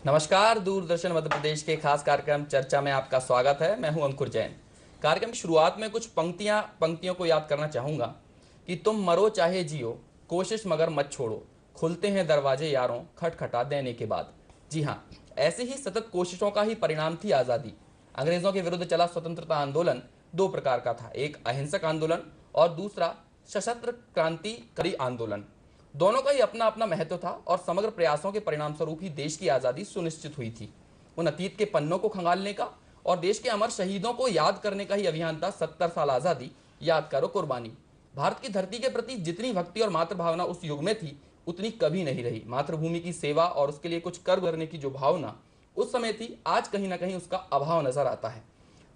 नमस्कार, दूरदर्शन मध्य प्रदेश के खास कार्यक्रम चर्चा में आपका स्वागत है। मैं हूं अंकुर जैन। कार्यक्रम की शुरुआत में कुछ पंक्तियों को याद करना चाहूंगा कि तुम मरो चाहे जियो, कोशिश मगर मत छोड़ो, खुलते हैं दरवाजे यारों खटखटा देने के बाद। जी हाँ, ऐसे ही सतत कोशिशों का ही परिणाम थी आज़ादी। अंग्रेजों के विरुद्ध चला स्वतंत्रता आंदोलन दो प्रकार का था, एक अहिंसक आंदोलन और दूसरा सशस्त्र क्रांतिकारी आंदोलन। दोनों का ही अपना अपना महत्व था और समग्र प्रयासों के परिणाम स्वरूप ही देश की आज़ादी सुनिश्चित हुई थी। उन अतीत के पन्नों को खंगालने का और देश के अमर शहीदों को याद करने का ही अभियान था 70 साल आज़ादी याद करो कुर्बानी। भारत की धरती के प्रति जितनी भक्ति और मातृभावना उस युग में थी, उतनी कभी नहीं रही। मातृभूमि की सेवा और उसके लिए कुछ कर करने की जो भावना उस समय थी, आज कहीं ना कहीं उसका अभाव नजर आता है।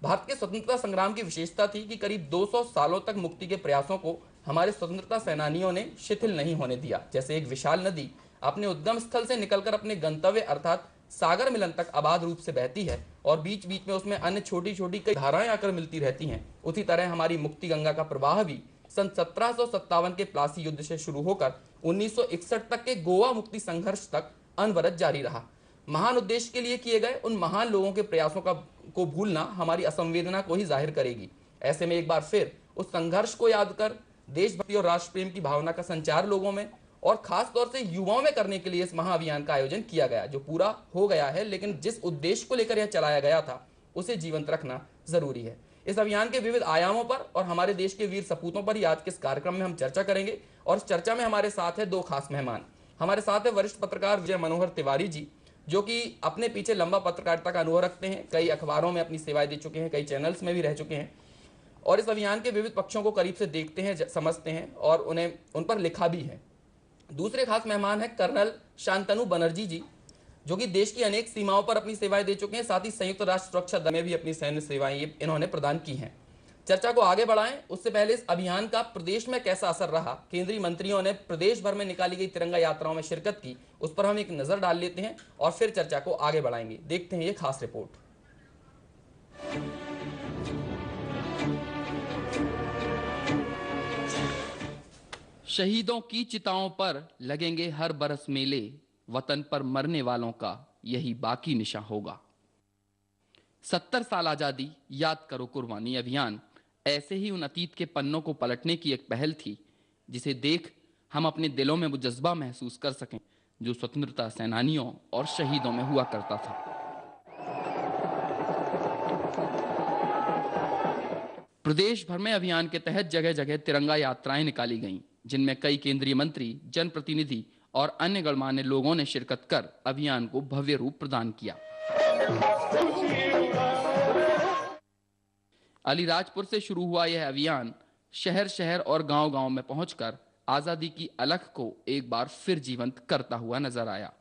भारत के स्वतंत्रता संग्राम की विशेषता थी कि करीब 200 सालों तक मुक्ति के प्रयासों को हमारे स्वतंत्रता सेनानियों ने शिथिल नहीं होने दिया। जैसे एक विशाल नदी अपने उद्गम स्थल से निकलकर अपने गंतव्य अर्थात सागर मिलन तक अबाध रूप से बहती है और बीच बीच में उसमें अन्य छोटी छोटी कई धाराएं आकर मिलती रहती हैं, उसी तरह हमारी मुक्ति गंगा का प्रवाह भी सन 1757 के प्लासी युद्ध से शुरू होकर 1961 तक के गोवा मुक्ति संघर्ष तक अनवरत जारी रहा। महान उद्देश्य के लिए किए गए उन महान लोगों के प्रयासों को भूलना हमारी असंवेदना को ही जाहिर करेगी। ऐसे में एक बार फिर उस संघर्ष को याद कर देशभक्ति और राष्ट्र प्रेम की भावना का संचार लोगों में और खास तौर से युवाओं में करने के लिए इस महाअभियान का आयोजन किया गया, जो पूरा हो गया है, लेकिन जिस उद्देश्य को लेकर यह चलाया गया था उसे जीवंत रखना जरूरी है। इस अभियान के विविध आयामों पर और हमारे देश के वीर सपूतों पर ही आज के इस कार्यक्रम में हम चर्चा करेंगे। और इस चर्चा में हमारे साथ है दो खास मेहमान। हमारे साथ है वरिष्ठ पत्रकार विजय मनोहर तिवारी जी, जो कि अपने पीछे लंबा पत्रकारिता का अनुभव रखते हैं, कई अखबारों में अपनी सेवाएं दे चुके हैं, कई चैनल्स में भी रह चुके हैं और इस अभियान के विविध पक्षों को करीब से देखते हैं, समझते हैं और उन पर लिखा भी है। दूसरे खास मेहमान हैं कर्नल शांतनु बनर्जी जी, जो कि देश की अनेक सीमाओं पर अपनी सेवाएं दे चुके हैं, साथ ही संयुक्त राष्ट्र सुरक्षा दल में भी अपनी सैन्य सेवाएं इन्होंने प्रदान की हैं। चर्चा को आगे बढ़ाएं उससे पहले इस अभियान का प्रदेश में कैसा असर रहा, केंद्रीय मंत्रियों ने प्रदेश भर में निकाली गई तिरंगा यात्राओं में शिरकत की, उस पर हम एक नजर डाल लेते हैं और फिर चर्चा को आगे बढ़ाएंगे। देखते हैं ये खास रिपोर्ट। शहीदों की चिताओं पर लगेंगे हर बरस मेले, वतन पर मरने वालों का यही बाकी निशा होगा। 70 साल आजादी याद करो कुर्बानी अभियान ऐसे ही उन अतीत के पन्नों को पलटने की एक पहल थी, जिसे देख हम अपने दिलों में वो जज्बा महसूस कर सकें जो स्वतंत्रता सेनानियों और शहीदों में हुआ करता था। प्रदेश भर में अभियान के तहत जगह जगह तिरंगा यात्राएं निकाली गईं, जिनमें कई केंद्रीय मंत्री, जनप्रतिनिधि और अन्य गणमान्य लोगों ने शिरकत कर अभियान को भव्य रूप प्रदान किया। अलीराजपुर से शुरू हुआ यह अभियान शहर शहर और गांव गांव में पहुंचकर आजादी की अलख को एक बार फिर जीवंत करता हुआ नजर आया।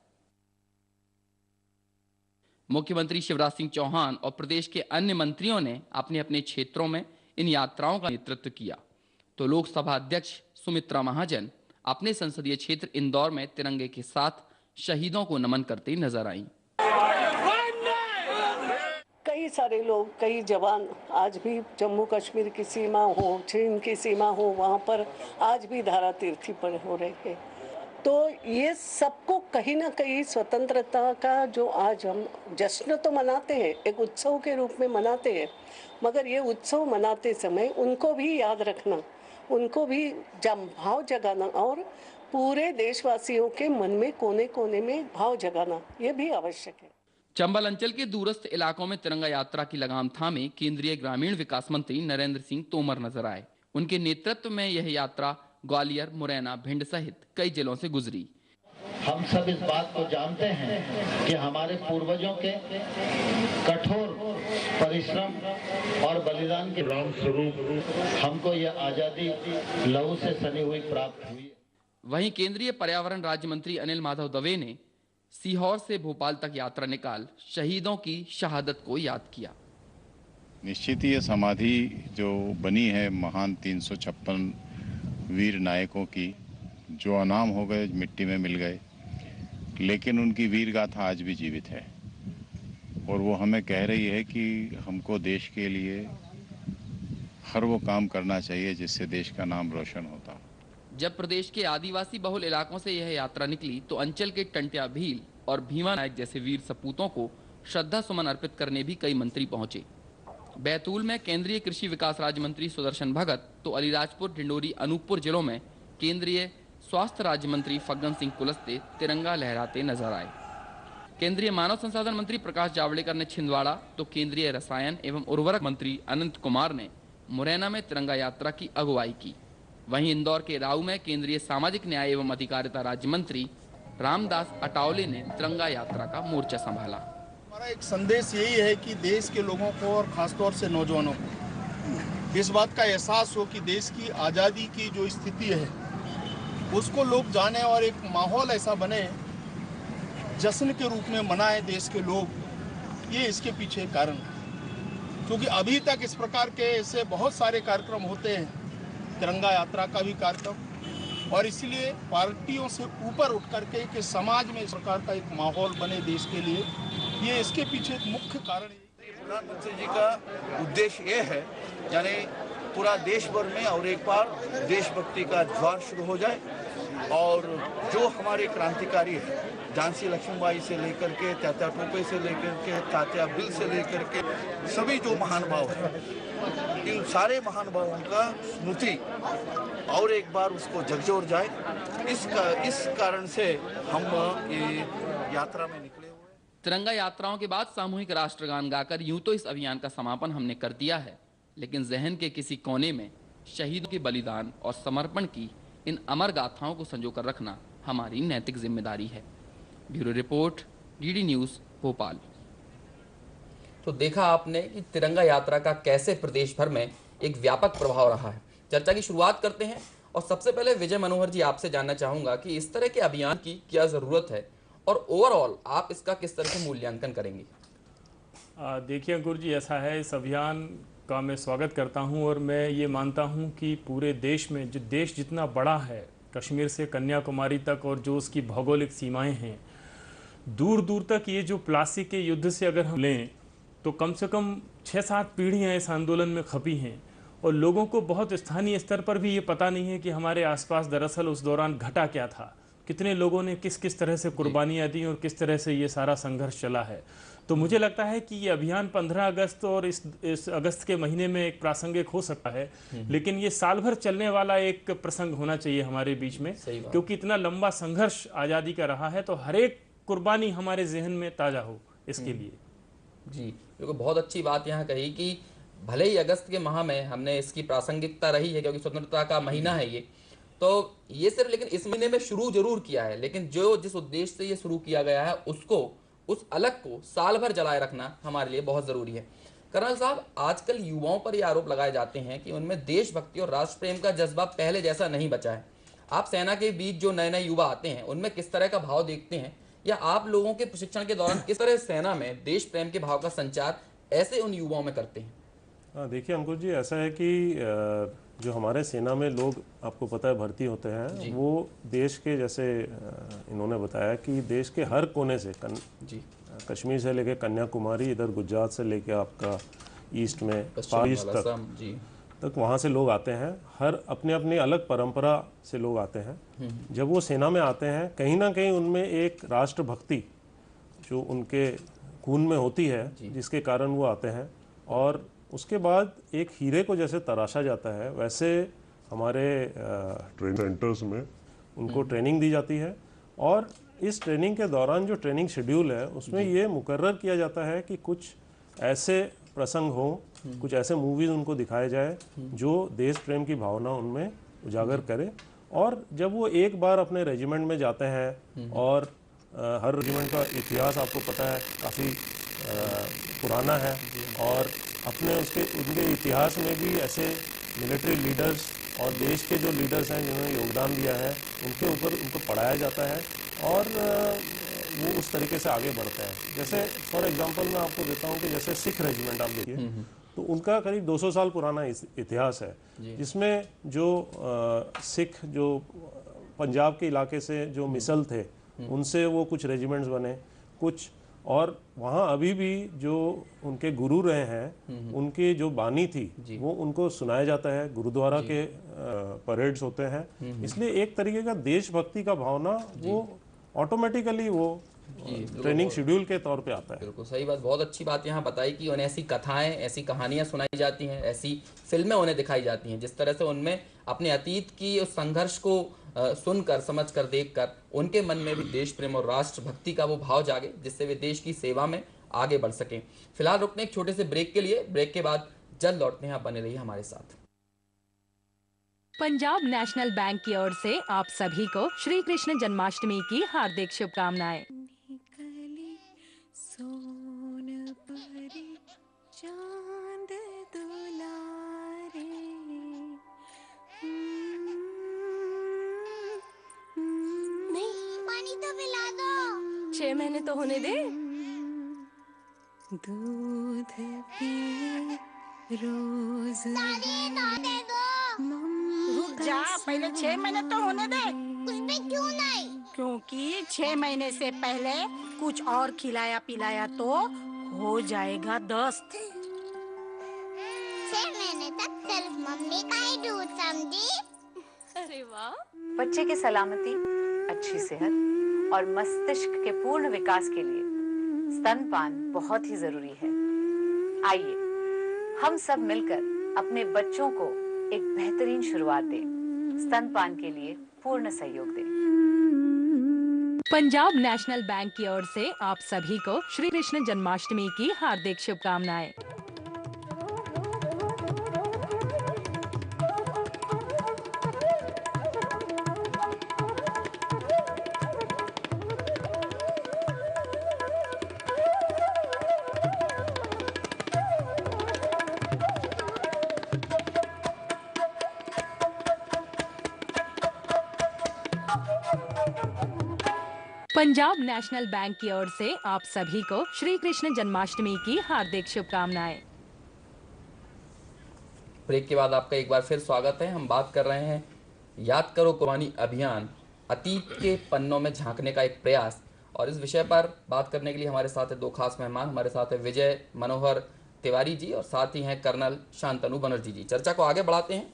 मुख्यमंत्री शिवराज सिंह चौहान और प्रदेश के अन्य मंत्रियों ने अपने अपने क्षेत्रों में इन यात्राओं का नेतृत्व किया, तो लोकसभा अध्यक्ष सुमित्रा महाजन अपने संसदीय क्षेत्र इंदौर में तिरंगे के साथ शहीदों को नमन करते नजर आईं। कई सारे लोग, कई जवान आज भी जम्मू कश्मीर की सीमा हो, चीन की सीमा हो, वहाँ पर आज भी धारा तीर्थी पर हो रहे हैं। तो ये सबको कहीं ना कहीं स्वतंत्रता का जो आज हम जश्न तो मनाते हैं, एक उत्सव के रूप में मनाते हैं, मगर ये उत्सव मनाते समय उनको भी याद रखना, उनको भी भाव जगाना और पूरे देशवासियों के मन में कोने कोने में भाव जगाना, ये भी आवश्यक है। चंबल अंचल के दूरस्थ इलाकों में तिरंगा यात्रा की लगाम थामे केंद्रीय ग्रामीण विकास मंत्री नरेंद्र सिंह तोमर नजर आए। उनके नेतृत्व में यह यात्रा ग्वालियर, मुरैना, भिंड सहित कई जिलों से गुजरी। हम सब इस बात को जानते हैं कि हमारे पूर्वजों के कठोर परिश्रम और बलिदान के राम स्वरूप हमको यह आजादी लहू से सनी हुई प्राप्त हुई। वहीं केंद्रीय पर्यावरण राज्य मंत्री अनिल माधव दवे ने सीहोर से भोपाल तक यात्रा निकाल शहीदों की शहादत को याद किया। निश्चित ही ये समाधि जो बनी है महान 356 वीर नायकों की, जो अनाम हो गए, मिट्टी में मिल गए, लेकिन उनकी वीर गाथा आज भी जीवित है और वो हमें कह रही है कि हमको देश के लिए हर वो काम करना चाहिए जिससे देश का नाम रोशन होता। जब प्रदेश के आदिवासी बहुल इलाकों से यह यात्रा निकली तो अंचल के टंट्या भील और भीमा नायक जैसे वीर सपूतों को श्रद्धा सुमन अर्पित करने भी कई मंत्री पहुंचे। बैतूल में केंद्रीय कृषि विकास राज्य मंत्री सुदर्शन भगत तो अलीराजपुर, डिंडोरी, अनूपपुर जिलों में केंद्रीय स्वास्थ्य राज्य मंत्री फग्गन सिंह कुलस्ते तिरंगा लहराते नजर आए। केंद्रीय मानव संसाधन मंत्री प्रकाश जावड़ेकर ने छिंदवाड़ा तो केंद्रीय रसायन एवं उर्वरक मंत्री अनंत कुमार ने मुरैना में तिरंगा यात्रा की अगुवाई की। वहीं इंदौर के राऊ में केंद्रीय सामाजिक न्याय एवं अधिकारिता राज्य मंत्री रामदास अटावले ने तिरंगा यात्रा का मोर्चा संभाला। हमारा एक संदेश यही है कि देश के लोगों को और खासतौर से नौजवानों को इस बात का एहसास हो कि देश की आज़ादी की जो स्थिति है उसको लोग जाने और एक माहौल ऐसा बने जश्न के रूप में मनाए देश के लोग। ये इसके पीछे कारण है, क्योंकि अभी तक इस प्रकार के ऐसे बहुत सारे कार्यक्रम होते हैं, तिरंगा यात्रा का भी कार्यक्रम, और इसलिए पार्टियों से ऊपर उठ करके कि समाज में इस प्रकार का एक माहौल बने देश के लिए, ये इसके पीछे एक मुख्य कारण है। प्रधानमंत्री जी का उद्देश्य ये है, यानी पूरा देश भर में और एक बार देशभक्ति का ज्वार शुरू हो जाए, और जो हमारे क्रांतिकारी है, झांसी लक्ष्मीबाई से लेकर के तात्या टोपे से लेकर के तात्या बिल से लेकर के सभी जो महानुभाव हैं, इन सारे महानुभावों का स्मृति और एक बार उसको झकझोर जाए, इस कारण से हम ये यात्रा में निकले हुए। तिरंगा यात्राओं के बाद सामूहिक राष्ट्रगान गाकर यूं तो इस अभियान का समापन हमने कर दिया है, लेकिन जहन के किसी कोने में शहीदों के बलिदान और समर्पण की इन अमर गाथाओं को संजोकर रखना हमारी नैतिक जिम्मेदारी है। Bureau report, DD news, Bhopal. तो देखा आपने कि तिरंगा यात्रा का कैसे प्रदेश भर में एक व्यापक प्रभाव रहा है। चर्चा की शुरुआत करते हैं और सबसे पहले विजय मनोहर जी आपसे जानना चाहूंगा कि इस तरह के अभियान की क्या ज़रूरत है और ओवरऑल आप इसका किस तरह से मूल्यांकन करेंगे? देखिए अंकुर जी, ऐसा है, इस अभियान का मैं स्वागत करता हूं और मैं ये मानता हूं कि पूरे देश में, जो देश जितना बड़ा है, कश्मीर से कन्याकुमारी तक, और जो उसकी भौगोलिक सीमाएं हैं, दूर दूर तक ये जो प्लासी के युद्ध से अगर हम लें तो कम से कम 6-7 पीढ़ियाँ इस आंदोलन में खपी हैं, और लोगों को बहुत स्थानीय स्तर पर भी ये पता नहीं है कि हमारे आसपास दरअसल उस दौरान घटा क्या था, कितने लोगों ने किस किस तरह से कुर्बानियाँ दी और किस तरह से ये सारा संघर्ष चला है। तो मुझे लगता है कि ये अभियान 15 अगस्त और इस अगस्त के महीने में एक प्रासंगिक हो सकता है, लेकिन ये साल भर चलने वाला एक प्रसंग होना चाहिए हमारे बीच में, क्योंकि इतना लंबा संघर्ष आज़ादी का रहा है, तो हर एक कुर्बानी हमारे जहन में ताज़ा हो इसके लिए। जी, क्योंकि बहुत अच्छी बात यहाँ कही कि भले ही अगस्त के माह में हमने इसकी प्रासंगिकता रही है, क्योंकि स्वतंत्रता का महीना है ये, तो ये सिर्फ लेकिन इस महीने में शुरू जरूर किया है, लेकिन जिस उद्देश्य से ये शुरू किया गया है उसको, उस अलग को साल भर जलाए रखना हमारे लिए बहुत ज़रूरी है। कर्नल साहब, आजकल युवाओं पर ये आरोप लगाए जाते हैं कि उनमें देशभक्ति और राष्ट्र प्रेम का जज्बा पहले जैसा नहीं बचा है। आप सेना के बीच जो नए नए युवा आते हैं उनमें किस तरह का भाव देखते हैं, या आप लोगों के प्रशिक्षण के दौरान किस तरह सेना में देश प्रेम के भाव का संचार ऐसे उन युवाओं में करते हैं? देखिए अंकुर जी, ऐसा है कि जो हमारे सेना में लोग, आपको पता है, भर्ती होते हैं, वो देश के, जैसे इन्होंने बताया कि देश के हर कोने से, कश्मीर से लेकर कन्याकुमारी, इधर गुजरात से लेकर आपका ईस्ट में पारिस तक वहाँ से लोग आते हैं। हर अपने अपनी अलग परंपरा से लोग आते हैं। जब वो सेना में आते हैं, कहीं ना कहीं उनमें एक राष्ट्रभक्ति जो उनके खून में होती है, जिसके कारण वो आते हैं, और उसके बाद एक हीरे को जैसे तराशा जाता है, वैसे हमारे ट्रेनिंग सेंटर्स में उनको ट्रेनिंग दी जाती है, और इस ट्रेनिंग के दौरान जो ट्रेनिंग शेड्यूल है उसमें ये मुकर्रर किया जाता है कि कुछ ऐसे प्रसंग हो, कुछ ऐसे मूवीज़ उनको दिखाए जाए जो देश प्रेम की भावना उनमें उजागर करे। और जब वो एक बार अपने रेजिमेंट में जाते हैं, और हर रेजिमेंट का इतिहास आपको पता है काफ़ी पुराना है, और अपने उनके इतिहास में भी ऐसे मिलिट्री लीडर्स और देश के जो लीडर्स हैं जिन्होंने योगदान दिया है, उनके ऊपर उनको पढ़ाया जाता है, और वो उस तरीके से आगे बढ़ता है। जैसे फॉर एग्जांपल मैं आपको देता हूँ कि जैसे सिख रेजिमेंट आप देखिए, तो उनका करीब 200 साल पुराना इतिहास है, जिसमें जो सिख जो पंजाब के इलाके से जो मिसल थे, उनसे वो कुछ रेजिमेंट्स बने कुछ, और वहाँ अभी भी जो उनके गुरु रहे हैं, उनकी जो बानी थी वो उनको सुनाया जाता है, गुरुद्वारा के परेड्स होते हैं। इसलिए एक तरीके का देशभक्ति का भावना वो ऑटोमेटिकली वो ट्रेनिंग शेड्यूल के तौर पे आता है। बिल्कुल सही बात, बहुत अच्छी बात यहाँ बताई कि उन्हें ऐसी कथाएं, ऐसी कहानियां सुनाई जाती हैं, ऐसी फिल्में उन्हें दिखाई जाती हैं, जिस तरह से उनमें अपने अतीत की उस संघर्ष को सुनकर, समझकर, देखकर उनके मन में भी देश प्रेम और राष्ट्र भक्ति का वो भाव जागे, जिससे वे देश की सेवा में आगे बढ़ सकें। फिलहाल रुकने एक छोटे से ब्रेक के लिए, ब्रेक के बाद जल्द लौटते हैं, आप बने रहिए हमारे साथ। पंजाब नेशनल बैंक की ओर से आप सभी को श्री कृष्ण जन्माष्टमी की हार्दिक शुभकामनाएं। पानी तो पिला दो। 6 महीने तो होने दे। दूध पिए रोज दे दो। रुक जा, पहले 6 महीने तो होने दे। उसमें क्यों नहीं? क्योंकि 6 महीने से पहले कुछ और खिलाया पिलाया तो हो जाएगा दस्त। 6 महीने तक सिर्फ मम्मी का ही दूध, समझी? अरे वाह। बच्चे की सलामती, अच्छी सेहत और मस्तिष्क के पूर्ण विकास के लिए स्तनपान बहुत ही जरूरी है। आइए हम सब मिलकर अपने बच्चों को एक बेहतरीन शुरुआत दें, स्तनपान के लिए पूर्ण सहयोग दें। पंजाब नेशनल बैंक की ओर से आप सभी को श्री कृष्ण जन्माष्टमी की हार्दिक शुभकामनाएं। पंजाब नेशनल बैंक की ओर से आप सभी को श्री कृष्ण जन्माष्टमी की हार्दिक शुभकामनाएं। ब्रेक के बाद आपका एक बार फिर स्वागत है। हम बात कर रहे हैं याद करो कुर्बानी अभियान, अतीत के पन्नों में झांकने का एक प्रयास। और इस विषय पर बात करने के लिए हमारे साथ है दो खास मेहमान। हमारे साथ है विजय मनोहर तिवारी जी और साथ ही हैं कर्नल शांतनु बनर्जी जी। चर्चा को आगे बढ़ाते हैं।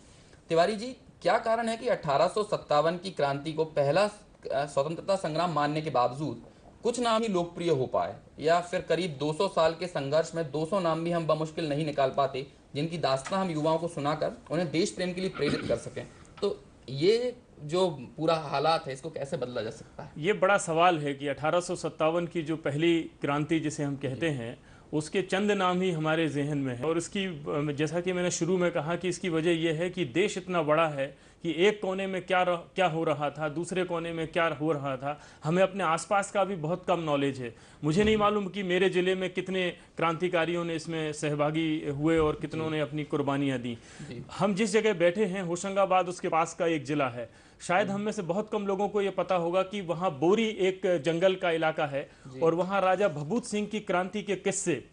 तिवारी जी, क्या कारण है कि 1857 की क्रांति को पहला स्वतंत्रता संग्राम मानने के बावजूद कुछ नाम ही लोकप्रिय हो पाए, या फिर करीब 200 साल के संघर्ष में 200 नाम भी हम बमुश्किल नहीं निकाल पाते जिनकी दास्तां हम युवाओं को सुनाकर उन्हें देश प्रेम के लिए प्रेरित कर सकें? तो ये जो पूरा हालात है, इसको कैसे बदला जा सकता है? ये बड़ा सवाल है कि 1857 की जो पहली क्रांति जिसे हम कहते हैं, उसके चंद नाम ही हमारे जहन में है। और इसकी, जैसा कि मैंने शुरू में कहा, कि इसकी वजह यह है कि देश इतना बड़ा है कि एक कोने में क्या हो रहा था, दूसरे कोने में क्या हो रहा था, हमें अपने आसपास का भी बहुत कम नॉलेज है। मुझे नहीं मालूम कि मेरे ज़िले में कितने क्रांतिकारियों ने इसमें सहभागी हुए और कितनों ने अपनी कुर्बानियाँ दी। हम जिस जगह बैठे हैं, होशंगाबाद उसके पास का एक ज़िला है। शायद हम में से बहुत कम लोगों को ये पता होगा कि वहाँ बोरी एक जंगल का इलाका है और वहाँ राजा भभूत सिंह की क्रांति के किस्से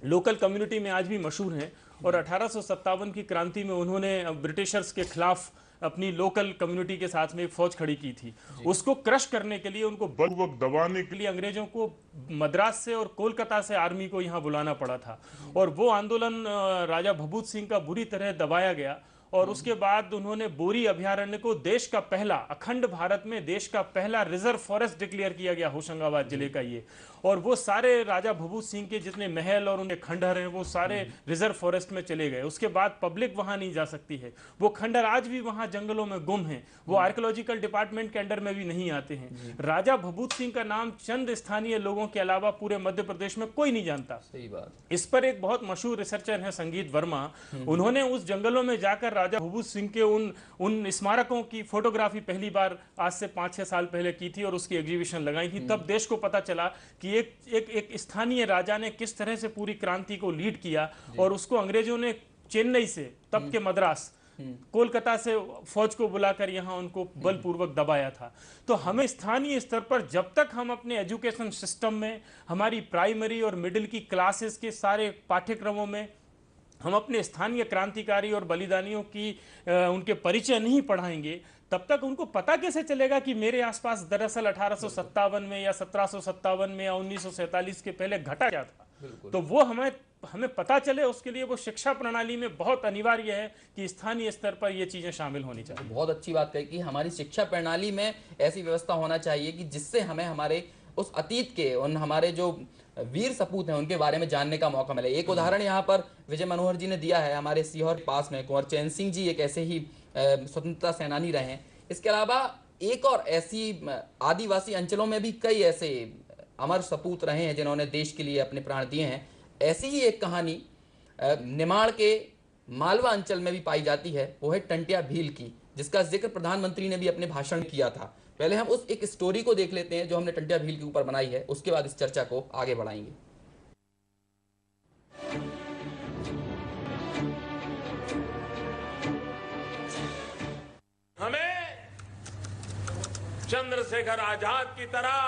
लोकल कम्युनिटी में आज भी मशहूर हैं। और 1857 की क्रांति में उन्होंने ब्रिटिशर्स के खिलाफ अपनी लोकल कम्युनिटी के साथ में एक फौज खड़ी की थी। उसको क्रश करने के लिए, उनको बलपूर्वक दबाने के लिए अंग्रेजों को मद्रास से और कोलकाता से आर्मी को यहाँ बुलाना पड़ा था। और वो आंदोलन राजा भभूत सिंह का बुरी तरह दबाया गया। और उसके बाद उन्होंने बोरी अभयारण्य को देश का पहला, अखंड भारत में देश का पहला रिजर्व फॉरेस्ट डिक्लेयर किया गया, होशंगाबाद जिले का ये। और वो सारे राजा भभूत सिंह के जितने महल और उनके खंडहर हैं, वो सारे रिजर्व फॉरेस्ट में चले गए। उसके बाद पब्लिक वहां नहीं जा सकती है। वो खंडहर आज भी वहां जंगलों में गुम हैं। वो आर्कियोलॉजिकल डिपार्टमेंट के अंडर में भी नहीं आते हैं। राजा भभूत सिंह का नाम चंद स्थानीय लोगों के अलावा पूरे मध्य प्रदेश में कोई नहीं जानता। सही बात। इस पर एक बहुत मशहूर रिसर्चर है संगीत वर्मा। उन्होंने उस जंगलों में जाकर राजा भभूत सिंह के उन स्मारकों की फोटोग्राफी पहली बार आज से 5-6 साल पहले की थी और उसकी एग्जीबिशन लगाई थी। तब देश को पता चला कि एक स्थानीय राजा ने किस तरह से पूरी क्रांति को लीड किया। और उसको अंग्रेजों ने चेन्नई से, तब के मद्रास, कोलकाता से फौज को बुलाकर यहाँ उनको बलपूर्वक दबाया था। तो हमें स्थानीय स्तर पर, जब तक हम अपने एजुकेशन सिस्टम में, हमारी प्राइमरी और मिडिल की क्लासेस के सारे पाठ्यक्रमों में हम अपने स्थानीय क्रांतिकारी और बलिदानियों की उनके परिचय नहीं पढ़ाएंगे, तब तक उनको पता कैसे चलेगा कि मेरे आसपास दरअसल 1857 में या 1757 में या 1947 के पहले घटा क्या था। तो वो हमें पता चले, उसके लिए वो शिक्षा प्रणाली में बहुत अनिवार्य है कि स्थानीय स्तर पर ये चीजें शामिल होनी चाहिए। बहुत अच्छी बात कही कि हमारी शिक्षा प्रणाली में ऐसी व्यवस्था होना चाहिए कि जिससे हमें हमारे उस अतीत के, उन हमारे जो वीर सपूत हैं उनके बारे में जानने का मौका मिले। एक उदाहरण यहाँ पर विजय मनोहर जी ने दिया है, हमारे सीहोर के पास में कुंवर चैन सिंह जी एक ऐसे ही स्वतंत्रता सेनानी रहे हैं। इसके अलावा एक और ऐसी आदिवासी अंचलों में भी कई ऐसे अमर सपूत रहे हैं जिन्होंने देश के लिए अपने प्राण दिए हैं। ऐसी ही एक कहानी निमाड़ के मालवा अंचल में भी पाई जाती है, वो है टंटिया भील की, जिसका जिक्र प्रधानमंत्री ने भी अपने भाषण में किया था। पहले हम उस एक स्टोरी को देख लेते हैं जो हमने टंटिया भील के ऊपर बनाई है, उसके बाद इस चर्चा को आगे बढ़ाएंगे। हमें चंद्रशेखर आजाद की तरह,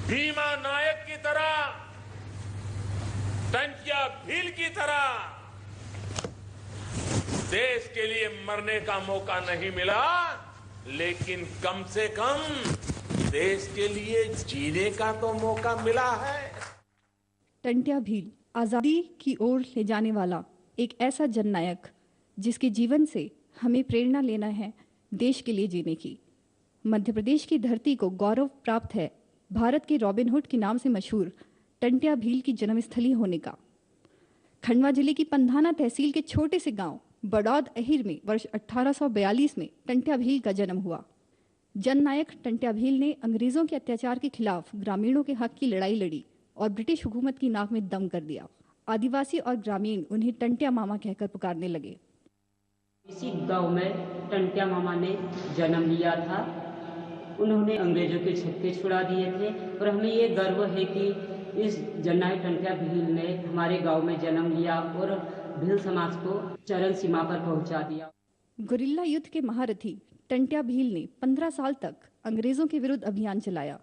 भीमा नायक की तरह, टंटिया भील की तरह देश के लिए मरने का मौका नहीं मिला, लेकिन कम से कम देश के लिए जीने का तो मौका मिला है। टंटिया भील आजादी की ओर ले जाने वाला एक ऐसा जननायक जिसके जीवन से हमें प्रेरणा लेना है देश के लिए जीने की। मध्य प्रदेश की धरती को गौरव प्राप्त है भारत के रॉबिन हुड के नाम से मशहूर टंटिया भील की जन्मस्थली होने का। खंडवा जिले की पंधाना तहसील के छोटे से गांव बड़ौद अहिर में वर्ष 1842 में टंटिया भील का जन्म हुआ। जननायक टंटिया भील ने अंग्रेजों के अत्याचार के खिलाफ ग्रामीणों के हक की लड़ाई लड़ी और ब्रिटिश हुकूमत की नाक में दम कर दिया। आदिवासी और ग्रामीण उन्हें टंटिया मामा कहकर पुकारने लगे। इसी गांव में टंटिया मामा ने जन्म लिया था। उन्होंने अंग्रेजों के छक्के छुड़ा दिए थे और हमें ये गर्व है कि इस जननायक टंटिया भील ने हमारे गांव में जन्म लिया और भील समाज को चरम सीमा पर पहुंचा दिया। गुरिल्ला युद्ध के महारथी टंटिया भील ने 15 साल तक अंग्रेजों के विरुद्ध अभियान चलाया।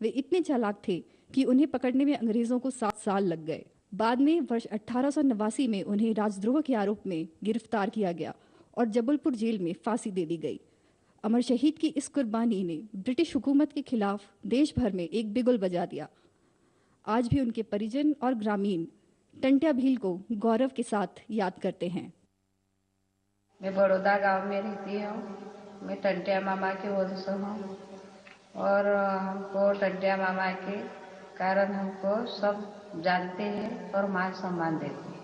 वे इतने चालाक थे कि उन्हें पकड़ने में अंग्रेजों को 7 साल लग गए। बाद में वर्ष 1889 में उन्हें राजद्रोह के आरोप में गिरफ्तार किया गया और जबलपुर जेल में फांसी दे दी गई। अमर शहीद की इस कुर्बानी ने ब्रिटिश हुकूमत के खिलाफ देश भर में एक बिगुल बजा दिया। आज भी उनके परिजन और ग्रामीण टंटिया भील को गौरव के साथ याद करते हैं। मैं बड़ौदा गांव में रहती हूँ। मैं टंटिया मामा के वंश हूँ और हमको टंटिया मामा के कारण हमको सब जानते हैं और मान सम्मान देते हैं।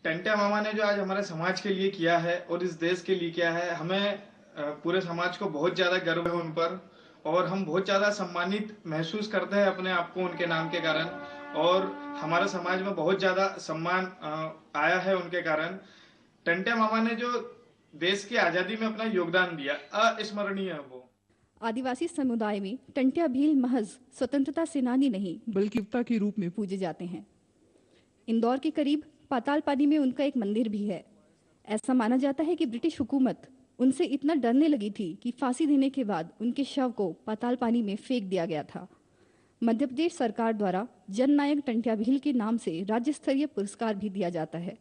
टंटिया मामा ने जो आज हमारे समाज के लिए किया है और इस देश के लिए किया है, हमें पूरे समाज को बहुत ज़्यादा गर्व है उन पर और हम बहुत ज़्यादा सम्मानित महसूस करते हैं अपने आप को उनके नाम के कारण और हमारे समाज में बहुत ज़्यादा सम्मान आया है उनके कारण। टंटिया मामा ने जो देश की आज़ादी में अपना योगदान दिया, अविस्मरणीय है वो। आदिवासी समुदाय में टंटिया भील महज स्वतंत्रता सेनानी नहीं बल्कि देवता के रूप में पूजे जाते हैं। इंदौर के करीब पातालपानी में उनका एक मंदिर भी है। ऐसा माना जाता है कि ब्रिटिश हुकूमत उनसे इतना डरने लगी थी कि फांसी देने के बाद उनके शव को पातालपानी में फेंक दिया गया था। मध्य प्रदेश सरकार द्वारा जननायक टंटिया भील के नाम से राज्य स्तरीय पुरस्कार भी दिया जाता है।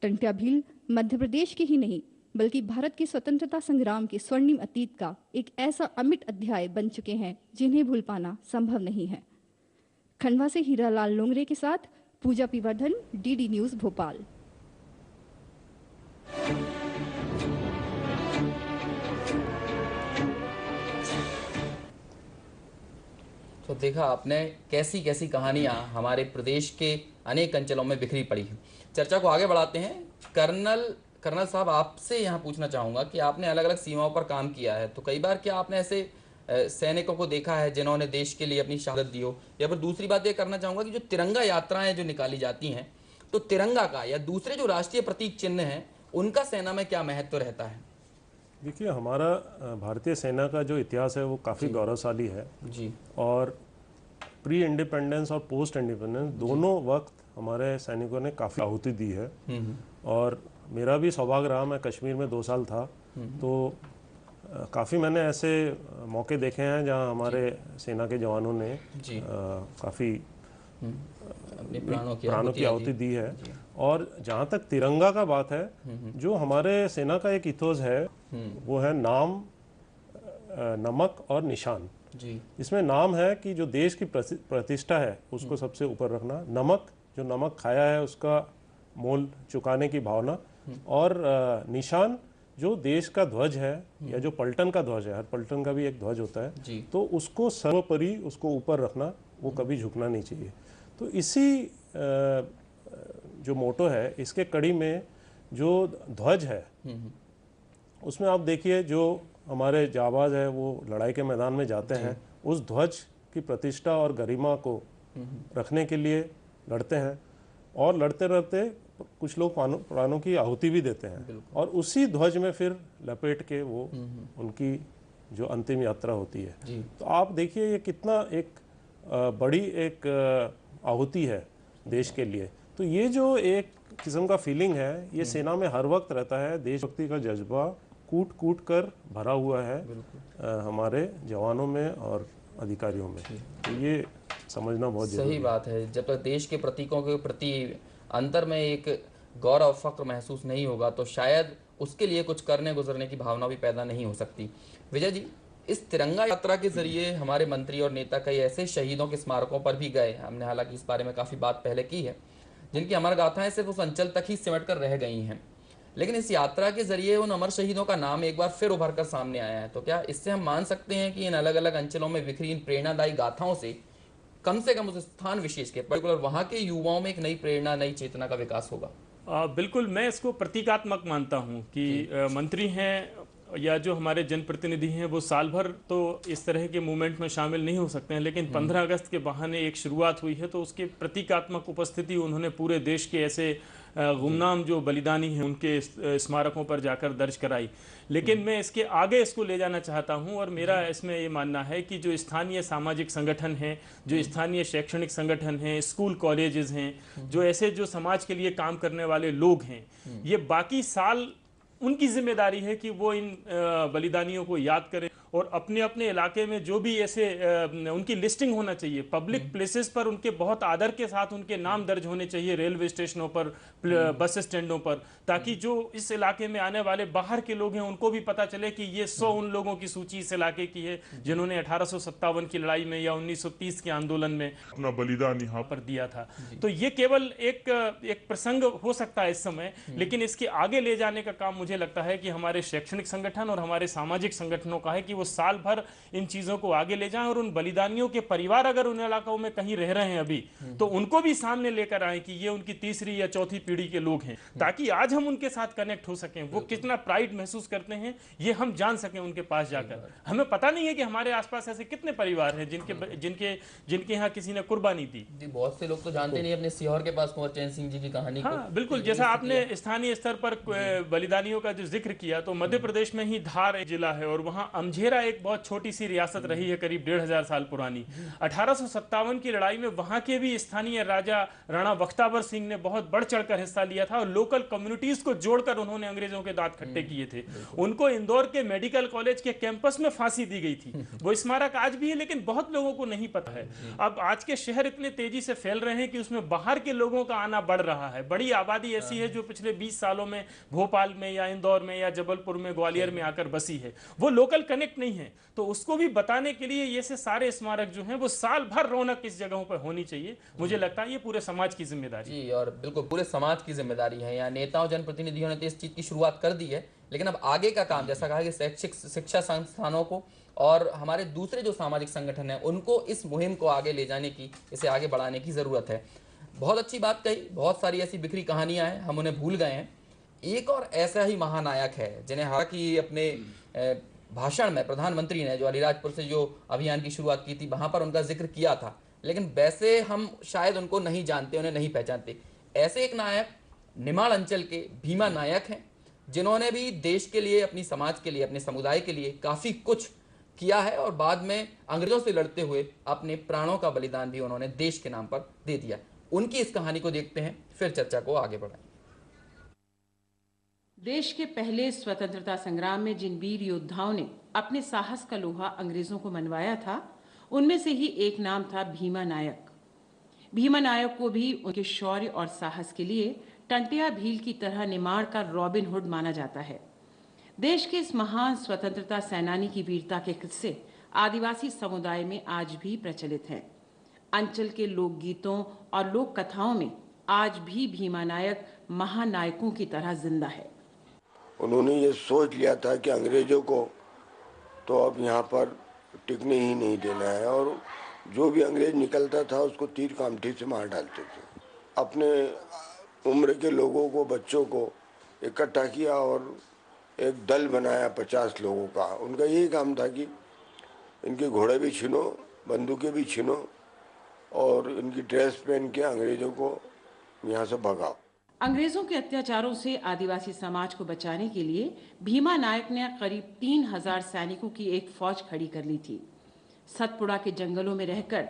टंटिया भील मध्य प्रदेश के ही नहीं बल्कि भारत के स्वतंत्रता संग्राम के स्वर्णिम अतीत का एक ऐसा अमिट अध्याय बन चुके हैं जिन्हें भूल पाना संभव नहीं है। खंडवा से हीरालाल लोंगरे के साथ पूजा पीवर्धन, डीडी न्यूज़ भोपाल। तो देखा आपने कैसी कैसी कहानियां हमारे प्रदेश के अनेक अंचलों में बिखरी पड़ी हैं। चर्चा को आगे बढ़ाते हैं। कर्नल साहब, आपसे यहाँ पूछना चाहूँगा कि आपने अलग अलग सीमाओं पर काम किया है, तो कई बार क्या आपने ऐसे सैनिकों को देखा है जिन्होंने देश के लिए अपनी शहादत दी हो? या फिर दूसरी बात ये करना चाहूँगा कि जो तिरंगा यात्राएं जो निकाली जाती हैं, तो तिरंगा का या दूसरे जो राष्ट्रीय प्रतीक चिन्ह हैं उनका सेना में क्या महत्व रहता है? देखिए, हमारा भारतीय सेना का जो इतिहास है वो काफ़ी गौरवशाली है जी। और प्री इंडिपेंडेंस और पोस्ट इंडिपेंडेंस दोनों वक्त हमारे सैनिकों ने काफ़ी आहुति दी है। और मेरा भी सौभाग्य रहा, मैं कश्मीर में 2 साल था, तो काफ़ी मैंने ऐसे मौके देखे हैं जहां हमारे सेना के जवानों ने काफ़ी अपने प्राणों की आहुति दी है। और जहां तक तिरंगा का बात है, जो हमारे सेना का एक इथोस है वो है नाम, नमक और निशान जी। इसमें नाम है कि जो देश की प्रतिष्ठा है उसको सबसे ऊपर रखना, नमक जो नमक खाया है उसका मोल चुकाने की भावना, और निशान जो देश का ध्वज है या जो पलटन का ध्वज है, हर पलटन का भी एक ध्वज होता है, तो उसको सर्वोपरि उसको ऊपर रखना, वो कभी झुकना नहीं चाहिए। तो इसी जो मोटो है, इसके कड़ी में जो ध्वज है उसमें आप देखिए जो हमारे जाबाज है वो लड़ाई के मैदान में जाते हैं, उस ध्वज की प्रतिष्ठा और गरिमा को रखने के लिए लड़ते हैं, और लड़ते लड़ते कुछ लोग प्राणों की आहुति भी देते हैं, और उसी ध्वज में फिर लपेट के वो उनकी जो अंतिम यात्रा होती है। तो आप देखिए ये कितना एक बड़ी एक आहुति है देश के लिए। तो ये जो एक किस्म का फीलिंग है, ये सेना में हर वक्त रहता है। देशभक्ति का जज्बा कूट कूट कर भरा हुआ है हमारे जवानों में और अधिकारियों में। तो ये समझना बहुत जरूरी है। सही बात है। जब तक देश के प्रतीकों के प्रति अंतर में एक गौरव फक्र महसूस नहीं होगा तो शायद उसके लिए कुछ करने गुजरने की भावना भी पैदा नहीं हो सकती। विजय जी, इस तिरंगा यात्रा के जरिए हमारे मंत्री और नेता कई ऐसे शहीदों के स्मारकों पर भी गए, हमने हालांकि इस बारे में काफ़ी बात पहले की है, जिनकी अमर गाथाएं सिर्फ उस अंचल तक ही सिमट कर रह गई हैं, लेकिन इस यात्रा के जरिए उन अमर शहीदों का नाम एक बार फिर उभर कर सामने आया है। तो क्या इससे हम मान सकते हैं कि इन अलग अलग अंचलों में बिखरी इन प्रेरणादायी गाथाओं से कम उस स्थान विशेष के पर्टिकुलर वहाँ के युवाओं में एक नई प्रेरणा, नई चेतना का विकास होगा? बिल्कुल, मैं इसको प्रतीकात्मक मानता हूँ कि मंत्री हैं या जो हमारे जनप्रतिनिधि हैं वो साल भर तो इस तरह के मूवमेंट में शामिल नहीं हो सकते हैं, लेकिन 15 अगस्त के बहाने एक शुरुआत हुई है तो उसके प्रतीकात्मक उपस्थिति उन्होंने पूरे देश के ऐसे गुमनाम जो बलिदानी हैं उनके स्मारकों पर जाकर दर्ज कराई। लेकिन मैं इसके आगे इसको ले जाना चाहता हूं, और मेरा इसमें ये मानना है कि जो स्थानीय सामाजिक संगठन हैं, जो स्थानीय शैक्षणिक संगठन हैं, स्कूल कॉलेजेस हैं, जो ऐसे जो समाज के लिए काम करने वाले लोग हैं, ये बाकी साल उनकी जिम्मेदारी है कि वो इन बलिदानियों को याद करें, और अपने अपने इलाके में जो भी ऐसे उनकी लिस्टिंग होना चाहिए, पब्लिक प्लेसेस पर उनके बहुत आदर के साथ उनके नाम दर्ज होने चाहिए, रेलवे स्टेशनों पर, बस स्टैंडों पर, ताकि जो इस इलाके में आने वाले बाहर के लोग हैं उनको भी पता चले कि ये 100 उन लोगों की सूची इस इलाके की है जिन्होंने 1857 की लड़ाई में या 1930 के आंदोलन में अपना बलिदान यहाँ पर दिया था। तो ये केवल एक प्रसंग हो सकता है इस समय, लेकिन इसके आगे ले जाने का काम मुझे लगता है कि हमारे शैक्षणिक संगठन और हमारे सामाजिक संगठनों का है कि वो साल भर इन चीजों को आगे ले जाएं, और उन बलिदानियों के परिवार अगर उन इलाकों में कहीं रह रहे हैं अभी, तो उनको भी सामने लेकर आए कि ये उनकी तीसरी या चौथी पीढ़ी के लोग हैं, ताकि आज हम उनके साथ कनेक्ट हो सकें। वो कितना प्राइड महसूस करते हैं ये हम जान सकें उनके पास जाकर। हमें पता नहीं है कि हमारे आसपास ऐसे कितने परिवार हैं जिनके यहाँ किसी ने कुर्बानी दी। बहुत से लोग तो जानते नहीं अपने सीहोर के पास कुंवर चैन सिंह जी की कहानी। हाँ बिल्कुल, जैसा आपने स्थानीय स्तर पर बलिदानियों का जो जिक्र किया, तो मध्य प्रदेश में ही धार जिला है और वहाँ अमझेरा एक बहुत छोटी सी रियासत रही है, करीब 1500 साल पुरानी। 1857 की लड़ाई में वहां के भी स्थानीय राजा राणा बख्तावर सिंह ने बहुत बढ़ चढ़कर हिस्सा लिया था, और लोकल कम्युनिटीज को जोड़कर उन्होंने अंग्रेजों के दांत खट्टे किए थे। उनको इंदौर के मेडिकल कॉलेज के कैंपस में फांसी दी गई थी। वो स्मारक आज भी है, लेकिन बहुत लोगों को नहीं पता है। अब आज के शहर इतने तेजी से फैल रहे हैं कि उसमें बाहर के लोगों का आना बढ़ रहा है। बड़ी आबादी ऐसी है जो पिछले 20 सालों में भोपाल में या इंदौर में या जबलपुर में, ग्वालियर में आकर बसी है। वो लोकल कनेक्ट नहीं है, तो उसको भी बताने के लिए ये से सारे स्मारक जो हैं वो साल भर रौनक इस जगहों पर होनी चाहिए। मुझे लगता है ये पूरे समाज की जिम्मेदारी जी, और बिल्कुल पूरे समाज की जिम्मेदारी है। यहाँ नेताओं जनप्रतिनिधियों ने तो इस चीज़ की शुरुआत कर दी है, लेकिन अब आगे का काम, जैसा कहा कि शैक्षिक शिक्षा संस्थानों को और हमारे दूसरे जो सामाजिक संगठन हैं उनको इस मुहिम को आगे ले जाने की, इसे आगे बढ़ाने की ज़रूरत है। बहुत अच्छी बात कही, बहुत सारी ऐसी बिखरी कहानियाँ हैं, हम उन्हें भूल गए हैं। एक और ऐसा ही महानायक है जिन्हें हालांकि अपने भाषण में प्रधानमंत्री ने जो अलीराजपुर से जो अभियान की शुरुआत की थी वहां पर उनका जिक्र किया था, लेकिन वैसे हम शायद उनको नहीं जानते, उन्हें नहीं पहचानते। ऐसे एक नायक निमाड़ अंचल के भीमा नायक हैं, जिन्होंने भी देश के लिए, अपनी समाज के लिए, अपने समुदाय के लिए काफ़ी कुछ किया है, और बाद में अंग्रेजों से लड़ते हुए अपने प्राणों का बलिदान भी उन्होंने देश के नाम पर दे दिया। उनकी इस कहानी को देखते हैं, फिर चर्चा को आगे बढ़ाएं। देश के पहले स्वतंत्रता संग्राम में जिन वीर योद्धाओं ने अपने साहस का लोहा अंग्रेजों को मनवाया था, उनमें से ही एक नाम था भीमा नायक। भीमा नायक को भी उनके शौर्य और साहस के लिए टंटिया भील की तरह निमाड़ का रॉबिन हुड माना जाता है। देश के इस महान स्वतंत्रता सेनानी की वीरता के किस्से आदिवासी समुदाय में आज भी प्रचलित हैं। अंचल के लोकगीतों और लोक कथाओं में आज भी भीमा नायक महानायकों की तरह जिंदा है। उन्होंने ये सोच लिया था कि अंग्रेज़ों को तो अब यहाँ पर टिकने ही नहीं देना है, और जो भी अंग्रेज निकलता था उसको तीर कामठी से मार डालते थे। अपने उम्र के लोगों को, बच्चों को इकट्ठा किया और एक दल बनाया 50 लोगों का। उनका यही काम था कि इनके घोड़े भी छीनो, बंदूकें भी छीनो और इनकी ड्रेस पहन के अंग्रेज़ों को यहाँ से भगाओ। अंग्रेजों के अत्याचारों से आदिवासी समाज को बचाने के लिए भीमा नायक ने करीब 3000 सैनिकों की एक फौज खड़ी कर ली थी। सतपुड़ा के जंगलों में रहकर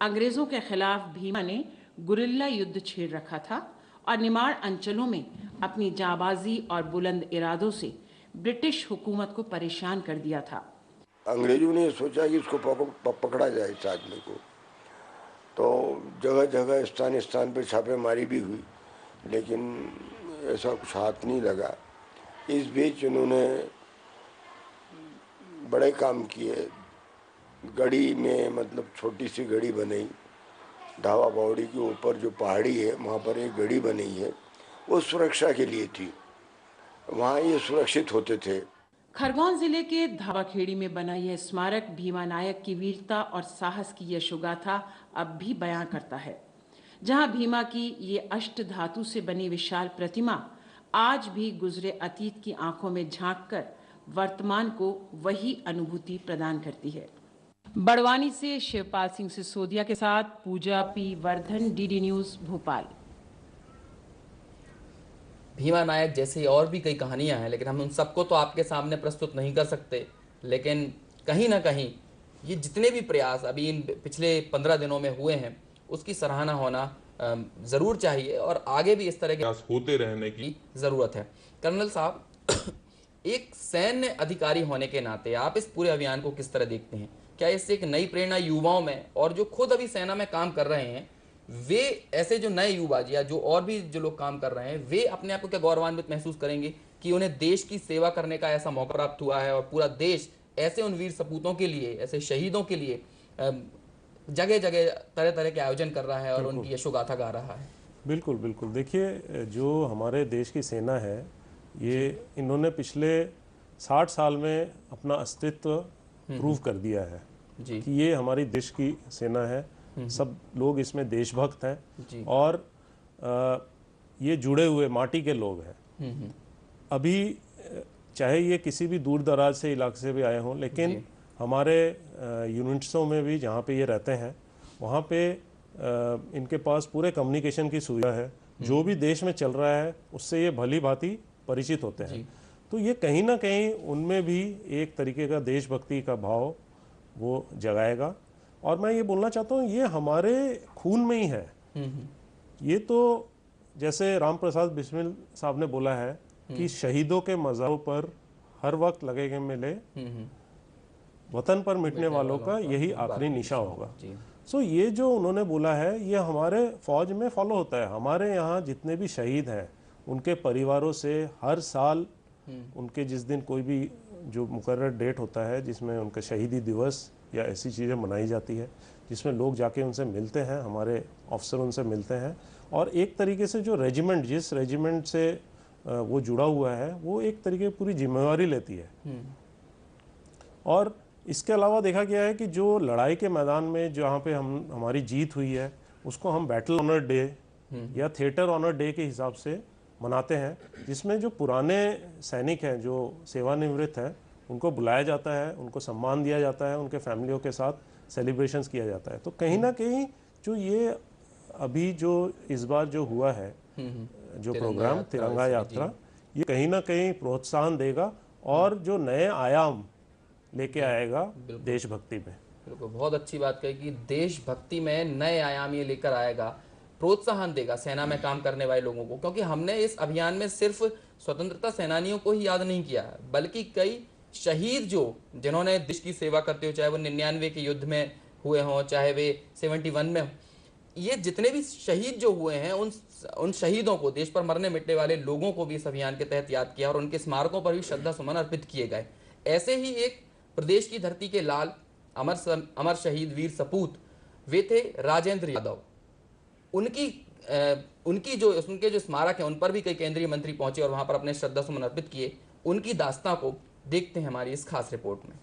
अंग्रेजों के खिलाफ भीमा ने गुरिल्ला युद्ध छेड़ रखा था और निमाड़ अंचलों में अपनी जाबाजी और बुलंद इरादों से ब्रिटिश हुकूमत को परेशान कर दिया था। अंग्रेजों ने सोचा कि इसको पकड़ा जाए इस आदमी को, तो जगह जगह स्थान स्थान पर छापेमारी भी हुई, लेकिन ऐसा कुछ हाथ नहीं लगा। इस बीच उन्होंने बड़े काम किए। गढ़ी में मतलब छोटी सी गढ़ी बनाई, धावा बावड़ी के ऊपर जो पहाड़ी है वहाँ पर एक गढ़ी बनी है, वो सुरक्षा के लिए थी, वहाँ ये सुरक्षित होते थे। खरगोन जिले के धावाखेड़ी में बना यह स्मारक भीमा नायक की वीरता और साहस की यशोगाथा अब भी बयां करता है। जहां भीमा की ये अष्ट धातु से बनी विशाल प्रतिमा आज भी गुजरे अतीत की आंखों में झांककर वर्तमान को वही अनुभूति प्रदान करती है। बड़वानी से शिवपाल सिंह सिसोदिया के साथ Pooja P Vardhan, DD News Bhopal. Bhima Nayak जैसी और भी कई कहानियां हैं, लेकिन हम उन सबको तो आपके सामने प्रस्तुत नहीं कर सकते। लेकिन कहीं ना कहीं ये जितने भी प्रयास अभी इन पिछले 15 दिनों में हुए हैं उसकी सराहना होना ज़रूर चाहिए और आगे भी इस तरह के प्रयास होते रहने की ज़रूरत है। कर्नल साहब, एक सैन्य अधिकारी होने के नाते आप इस पूरे अभियान को किस तरह देखते हैं? क्या इससे एक नई प्रेरणा युवाओं में, और जो खुद अभी सेना में काम कर रहे हैं, वे ऐसे जो नए युवा या जो और भी जो लोग काम कर रहे हैं, वे अपने आप को क्या गौरवान्वित महसूस करेंगे कि उन्हें देश की सेवा करने का ऐसा मौका प्राप्त हुआ है और पूरा देश ऐसे उन वीर सपूतों के लिए, ऐसे शहीदों के लिए जगह जगह तरह तरह के आयोजन कर रहा है और उनकी यशोगाथा गा रहा है? बिल्कुल बिल्कुल। देखिए, जो हमारे देश की सेना है, ये इन्होंने पिछले 60 साल में अपना अस्तित्व प्रूव कर दिया है कि ये हमारी देश की सेना है। सब लोग इसमें देशभक्त हैं और ये जुड़े हुए माटी के लोग हैं। अभी चाहे ये किसी भी दूर दराज से इलाके से भी आए हों, लेकिन हमारे यूनिट्सों में भी जहाँ पे ये रहते हैं वहाँ पे इनके पास पूरे कम्युनिकेशन की सुविधा है। जो भी देश में चल रहा है उससे ये भली भांति परिचित होते हैं। तो ये कहीं ना कहीं उनमें भी एक तरीके का देशभक्ति का भाव वो जगाएगा। और मैं ये बोलना चाहता हूँ, ये हमारे खून में ही है। ये तो जैसे राम प्रसाद बिस्मिल साहब ने बोला है कि शहीदों के मज़ारों पर हर वक्त लगेंगे मेले, वतन पर मिटने वालों का यही आखिरी निशा होगा। सो ये जो उन्होंने बोला है, ये हमारे फौज में फॉलो होता है। हमारे यहाँ जितने भी शहीद हैं उनके परिवारों से हर साल उनके जिस दिन कोई भी जो मुकर्रर डेट होता है जिसमें उनका शहीदी दिवस या ऐसी चीज़ें मनाई जाती है, जिसमें लोग जाके उनसे मिलते हैं, हमारे ऑफिसर उनसे मिलते हैं। और एक तरीके से जो रेजिमेंट, जिस रेजिमेंट से वो जुड़ा हुआ है, वो एक तरीके की पूरी जिम्मेवारी लेती है। और इसके अलावा देखा गया है कि जो लड़ाई के मैदान में जहाँ पे हमारी जीत हुई है, उसको हम बैटल ऑनर डे या थिएटर ऑनर डे के हिसाब से मनाते हैं, जिसमें जो पुराने सैनिक हैं, जो सेवानिवृत्त हैं, उनको बुलाया जाता है, उनको सम्मान दिया जाता है, उनके फैमिलियों के साथ सेलिब्रेशंस किया जाता है। तो कहीं ना कहीं जो ये अभी जो इस बार जो हुआ है जो प्रोग्राम तिरंगा यात्रा, ये कहीं ना कहीं प्रोत्साहन देगा और जो नए आयाम लेके आएगा देशभक्ति में। बिल्कुल, बहुत अच्छी बात कही कि देशभक्ति में नए आयाम ये लेकर आएगा, प्रोत्साहन देगा सेना में काम करने वाले लोगों को। क्योंकि हमने इस अभियान में सिर्फ स्वतंत्रता सेनानियों को ही याद नहीं किया, बल्कि कई शहीद जिन्होंने देश की सेवा करते हो, चाहे वो 99 के युद्ध में हुए हों, चाहे वे 71 में, ये जितने भी शहीद जो हुए हैं उन शहीदों को, देश पर मरने मिटने वाले लोगों को भी इस अभियान के तहत याद किया और उनके स्मारकों पर भी श्रद्धा सुमन अर्पित किए गए। ऐसे ही एक प्रदेश की धरती के लाल अमर शहीद वीर सपूत वे थे राजेंद्र यादव। उनके जो स्मारक हैं उन पर भी कई केंद्रीय मंत्री पहुंचे और वहां पर अपने श्रद्धा सुमन अर्पित किए। उनकी दास्तां को देखते हैं हमारी इस खास रिपोर्ट में।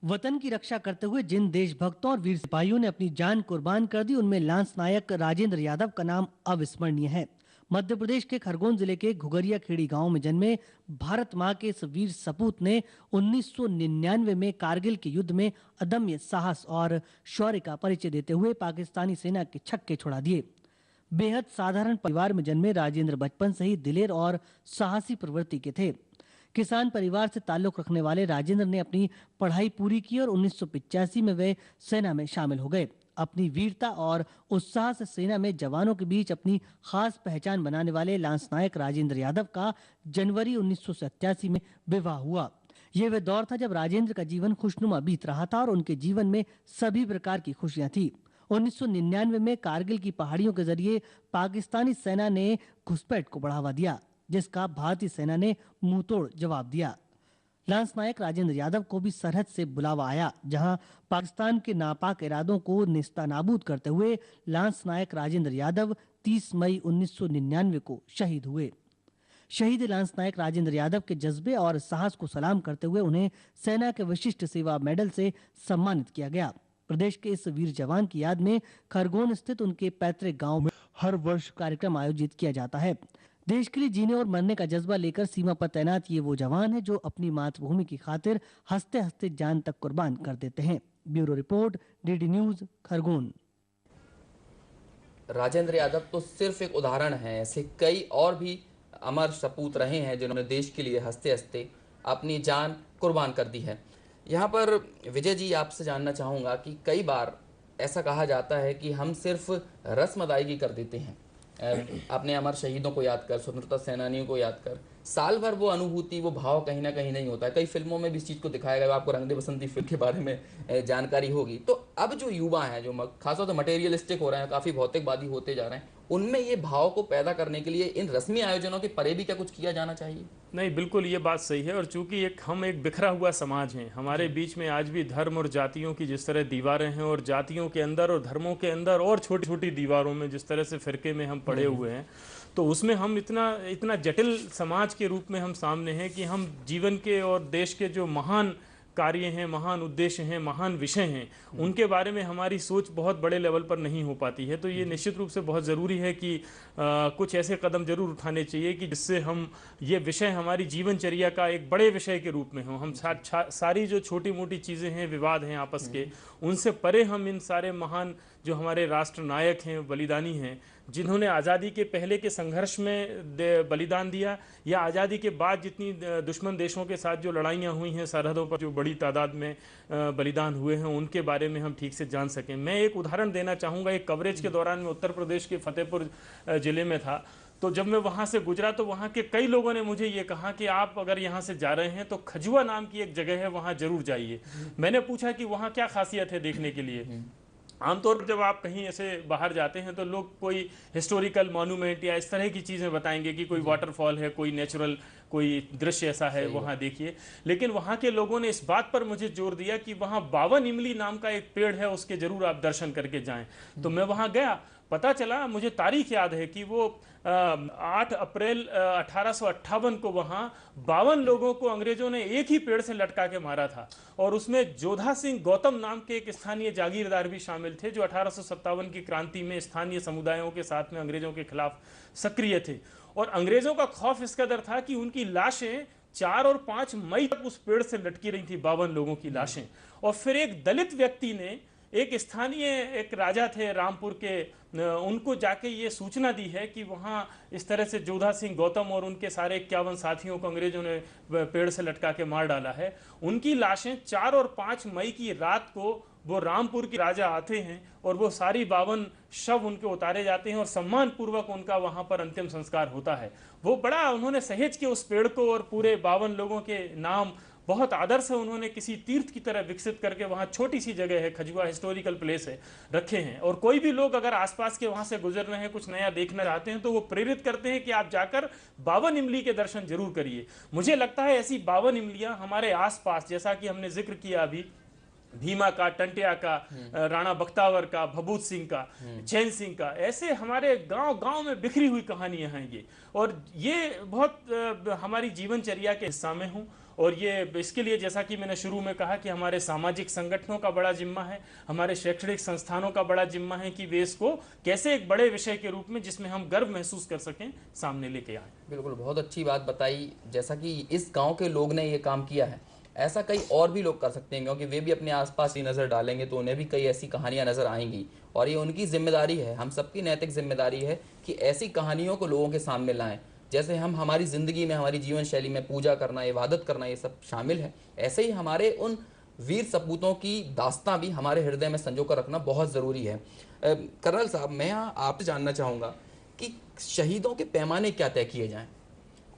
वतन की रक्षा करते हुए जिन देशभक्तों और वीर सिपाहियों ने अपनी जान कुर्बान कर दी, उनमें लांस नायक राजेंद्र यादव का नाम अविस्मरणीय है। मध्य प्रदेश के खरगोन जिले के घुघरिया खेड़ी गांव में जन्मे भारत मां के इस वीर सपूत ने 1999 में कारगिल के युद्ध में अदम्य साहस और शौर्य का परिचय देते हुए पाकिस्तानी सेना के छक्के छुड़ा दिए। बेहद साधारण परिवार में जन्मे राजेंद्र बचपन से ही दिलेर और साहसी प्रवृत्ति के थे। किसान परिवार से ताल्लुक रखने वाले राजेंद्र ने अपनी पढ़ाई पूरी की और 1985 में वे सेना में शामिल हो गए। अपनी वीरता और उत्साह से सेना में जवानों के बीच अपनी खास पहचान बनाने वाले लांस नायक राजेंद्र यादव का जनवरी 1987 में विवाह हुआ। ये वह दौर था जब राजेंद्र का जीवन खुशनुमा बीत रहा था और उनके जीवन में सभी प्रकार की खुशियां थी। 1999 में कारगिल की पहाड़ियों के जरिए पाकिस्तानी सेना ने घुसपैठ को बढ़ावा दिया, जिसका भारतीय सेना ने मुंहतोड़ जवाब दिया। लांस नायक राजेंद्र यादव को भी सरहद से बुलावा आया, जहां पाकिस्तान के नापाक इरादों को नेस्तनाबूद करते हुए लांस नायक राजेंद्र यादव 30 मई 1999 को शहीद हुए। शहीद लांस नायक राजेंद्र यादव के जज्बे और साहस को सलाम करते हुए उन्हें सेना के विशिष्ट सेवा मेडल से सम्मानित किया गया। प्रदेश के इस वीर जवान की याद में खरगोन स्थित उनके पैतृक गांव में हर वर्ष कार्यक्रम आयोजित किया जाता है। देश के लिए जीने और मरने का जज्बा लेकर सीमा पर तैनात ये वो जवान है जो अपनी मातृभूमि की खातिर हंसते हंसते जान तक कुर्बान कर देते हैं। Bureau report, DD news, Khargone. Rajendra Yadav तो सिर्फ एक उदाहरण है, ऐसे कई और भी अमर सपूत रहे हैं जिन्होंने देश के लिए हंसते हंसते अपनी जान कुर्बान कर दी है। यहाँ पर विजय जी, आपसे जानना चाहूँगा कि कई बार ऐसा कहा जाता है कि हम सिर्फ रस्म अदायगी कर देते हैं, अपने अमर शहीदों को याद कर, स्वतंत्रता सेनानियों को याद कर, साल भर वो अनुभूति, वो भाव कहीं ना कहीं नहीं होता है। कई फिल्मों में भी इस चीज़ को दिखाया गया, आपको रंग दे बसंती फिल्म के बारे में जानकारी होगी। तो अब जो युवा हैं, जो खासतौर से मटेरियलिस्टिक हो रहे हैं, काफ़ी भौतिकवादी होते जा रहे हैं, उनमें ये भाव को पैदा करने के लिए इन रस्मी आयोजनों के परे भी क्या कुछ किया जाना चाहिए? नहीं, बिल्कुल ये बात सही है। और चूंकि हम एक बिखरा हुआ समाज हैं, हमारे बीच में आज भी धर्म और जातियों की जिस तरह दीवारें हैं, और जातियों के अंदर और धर्मों के अंदर और छोटी छोटी दीवारों में जिस तरह से फिरके में हम पड़े हुए हैं, तो उसमें हम इतना जटिल समाज के रूप में हम सामने हैं कि हम जीवन के और देश के जो महान कार्य हैं, महान उद्देश्य हैं, महान विषय हैं, उनके बारे में हमारी सोच बहुत बड़े लेवल पर नहीं हो पाती है। तो ये निश्चित रूप से बहुत ज़रूरी है कि कुछ ऐसे कदम जरूर उठाने चाहिए कि जिससे हम ये विषय हमारी जीवनचर्या का एक बड़े विषय के रूप में हो। हम सारी जो छोटी मोटी चीज़ें हैं, विवाद हैं आपस के, उनसे परे हम इन सारे महान जो हमारे राष्ट्र नायक हैं, बलिदानी हैं, जिन्होंने आज़ादी के पहले के संघर्ष में बलिदान दिया, या आज़ादी के बाद जितनी दुश्मन देशों के साथ जो लड़ाइयाँ हुई हैं, सरहदों पर जो बड़ी तादाद में बलिदान हुए हैं, उनके बारे में हम ठीक से जान सकें। मैं एक उदाहरण देना चाहूँगा। एक कवरेज के दौरान मैं उत्तर प्रदेश के फतेहपुर ज़िले में था, तो जब मैं वहाँ से गुजरा तो वहाँ के कई लोगों ने मुझे ये कहा कि आप अगर यहाँ से जा रहे हैं तो खजुआ नाम की एक जगह है, वहाँ ज़रूर जाइए। मैंने पूछा कि वहाँ क्या खासियत है देखने के लिए। आमतौर पर जब आप कहीं ऐसे बाहर जाते हैं तो लोग कोई हिस्टोरिकल मॉन्यूमेंट या इस तरह की चीज़ें बताएंगे कि कोई वाटरफॉल है, कोई नेचुरल कोई दृश्य ऐसा है, वहाँ देखिए। लेकिन वहाँ के लोगों ने इस बात पर मुझे जोर दिया कि वहाँ 52 इमली नाम का एक पेड़ है, उसके ज़रूर आप दर्शन करके जाएं। तो मैं वहाँ गया, पता चला, मुझे तारीख याद है कि वो 8 अप्रैल 1858 को वहाँ 52 लोगों को अंग्रेजों ने एक ही पेड़ से लटका के मारा था। और उसमें जोधा सिंह गौतम नाम के एक स्थानीय जागीरदार भी शामिल थे, जो 1857 की क्रांति में स्थानीय समुदायों के साथ में अंग्रेजों के खिलाफ सक्रिय थे। और अंग्रेजों का खौफ इस कदर था कि उनकी लाशें 4 और 5 मई तक उस पेड़ से लटकी रही थी, 52 लोगों की लाशें। और फिर एक दलित व्यक्ति ने, एक स्थानीय एक राजा थे रामपुर के, उनको जाके ये सूचना दी है कि वहाँ इस तरह से जोधा सिंह गौतम और उनके सारे 51 साथियों को अंग्रेजों ने पेड़ से लटका के मार डाला है। उनकी लाशें 4 और 5 मई की रात को वो रामपुर के राजा आते हैं और वो सारी 52 शव उनके उतारे जाते हैं और सम्मान पूर्वक उनका वहाँ पर अंतिम संस्कार होता है। वो बड़ा उन्होंने सहेज के उस पेड़ को और पूरे 52 लोगों के नाम बहुत आदर से उन्होंने किसी तीर्थ की तरह विकसित करके, वहाँ छोटी सी जगह है, खजुआ हिस्टोरिकल प्लेस है, रखे हैं। और कोई भी लोग अगर आसपास के वहाँ से गुजर रहे हैं, कुछ नया देखना चाहते हैं, तो वो प्रेरित करते हैं कि आप जाकर 52 इमली के दर्शन जरूर करिए। मुझे लगता है ऐसी 52 इमलियाँ हमारे आसपास, जैसा कि हमने जिक्र किया अभी भीमा का, टंटिया का, राणा बख्तावर का, भभूत सिंह का, चैन सिंह का, ऐसे हमारे गांव गांव में बिखरी हुई कहानियां हैं ये। और ये बहुत हमारी जीवनचर्या के हिस्सा में हूँ। और ये इसके लिए जैसा कि मैंने शुरू में कहा कि हमारे सामाजिक संगठनों का बड़ा जिम्मा है, हमारे शैक्षणिक संस्थानों का बड़ा जिम्मा है कि वे इसको कैसे एक बड़े विषय के रूप में जिसमें हम गर्व महसूस कर सकें सामने लेके आए। बिल्कुल, बहुत अच्छी बात बताई। जैसा कि इस गांव के लोग ने ये काम किया है, ऐसा कई और भी लोग कर सकते हैं, क्योंकि वे भी अपने आसपास ही नज़र डालेंगे तो उन्हें भी कई ऐसी कहानियां नज़र आएंगी। और ये उनकी जिम्मेदारी है, हम सबकी नैतिक जिम्मेदारी है कि ऐसी कहानियों को लोगों के सामने लाएं। जैसे हम हमारी ज़िंदगी में, हमारी जीवन शैली में पूजा करना, इबादत करना, ये सब शामिल है, ऐसे ही हमारे उन वीर सपूतों की दास्तां भी हमारे हृदय में संजो कर रखना बहुत ज़रूरी है। कर्नल साहब, मैं आपसे जानना चाहूँगा कि शहीदों के पैमाने क्या तय किए जाएँ?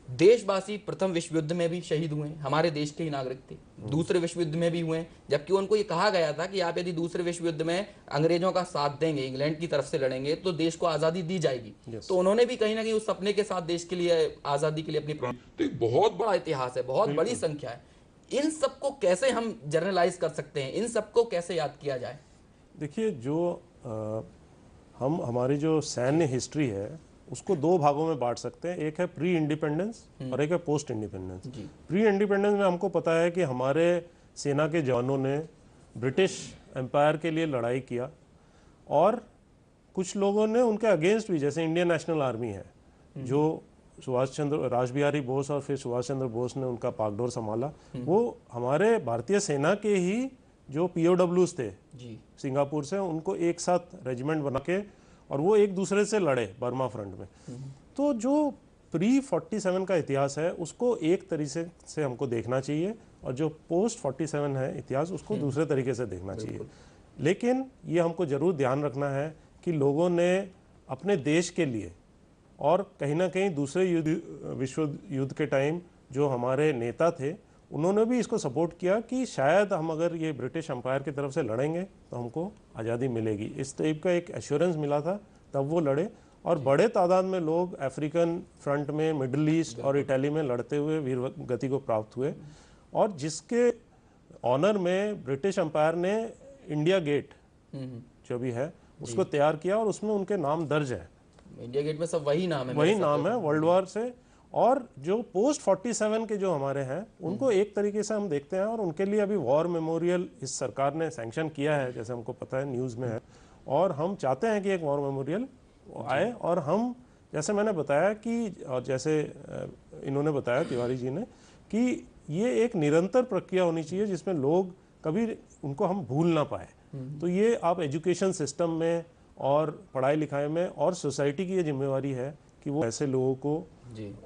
देशवासी प्रथम विश्व युद्ध में भी शहीद हुए, हमारे देश के ही नागरिक थे, दूसरे विश्व युद्ध में भी हुए, जबकि उनको ये कहा गया था कि आप यदि दूसरे विश्व युद्ध में अंग्रेजों का साथ देंगे, इंग्लैंड की तरफ से लड़ेंगे तो देश को आज़ादी दी जाएगी। तो उन्होंने भी कहीं ना कहीं उस सपने के साथ देश के लिए, आज़ादी के लिए अपनी, तो एक बहुत बड़ा इतिहास है, बहुत बड़ी संख्या है। इन सबको कैसे हम जर्नलाइज कर सकते हैं, इन सबको कैसे याद किया जाए? देखिए, जो हमारी जो सैन्य हिस्ट्री है उसको दो भागों में बांट सकते हैं। एक है प्री इंडिपेंडेंस और एक है पोस्ट इंडिपेंडेंस। प्री इंडिपेंडेंस में हमको पता है कि हमारे सेना के जवानों ने ब्रिटिश एम्पायर के लिए लड़ाई किया और कुछ लोगों ने उनके अगेंस्ट भी, जैसे इंडियन नेशनल आर्मी है जो रासबिहारी बोस और फिर सुभाष चंद्र बोस ने उनका पागडोर संभाला, वो हमारे भारतीय सेना के ही जो POWs थे सिंगापुर से, उनको एक साथ रेजिमेंट बना के और वो एक दूसरे से लड़े बर्मा फ्रंट में। तो जो प्री 47 का इतिहास है उसको एक तरीके से हमको देखना चाहिए और जो पोस्ट 47 है इतिहास उसको दूसरे तरीके से देखना चाहिए। लेकिन ये हमको जरूर ध्यान रखना है कि लोगों ने अपने देश के लिए और कहीं ना कहीं दूसरे विश्व युद्ध के टाइम जो हमारे नेता थे उन्होंने भी इसको सपोर्ट किया कि शायद हम अगर ये ब्रिटिश एम्पायर की तरफ से लड़ेंगे तो हमको आज़ादी मिलेगी। इस टाइप का एक एश्योरेंस मिला था, तब वो लड़े और बड़े तादाद में लोग अफ्रीकन फ्रंट में, मिडिल ईस्ट और इटली में लड़ते हुए वीर गति को प्राप्त हुए। और जिसके ऑनर में ब्रिटिश एम्पायर ने इंडिया गेट जो भी है उसको तैयार किया और उसमें उनके नाम दर्ज है। इंडिया गेट में सब वही नाम है, वही नाम है वर्ल्ड वॉर से। और जो पोस्ट 47 के जो हमारे हैं उनको एक तरीके से हम देखते हैं और उनके लिए अभी वॉर मेमोरियल इस सरकार ने सैंक्शन किया है, जैसे हमको पता है न्यूज़ में है। और हम चाहते हैं कि एक वॉर मेमोरियल आए और हम, जैसे मैंने बताया कि, और जैसे इन्होंने बताया तिवारी जी ने, कि ये एक निरंतर प्रक्रिया होनी चाहिए जिसमें लोग कभी उनको हम भूल ना पाए। तो ये आप एजुकेशन सिस्टम में और पढ़ाई लिखाई में और सोसाइटी की ये जिम्मेवारी है कि वो ऐसे लोगों को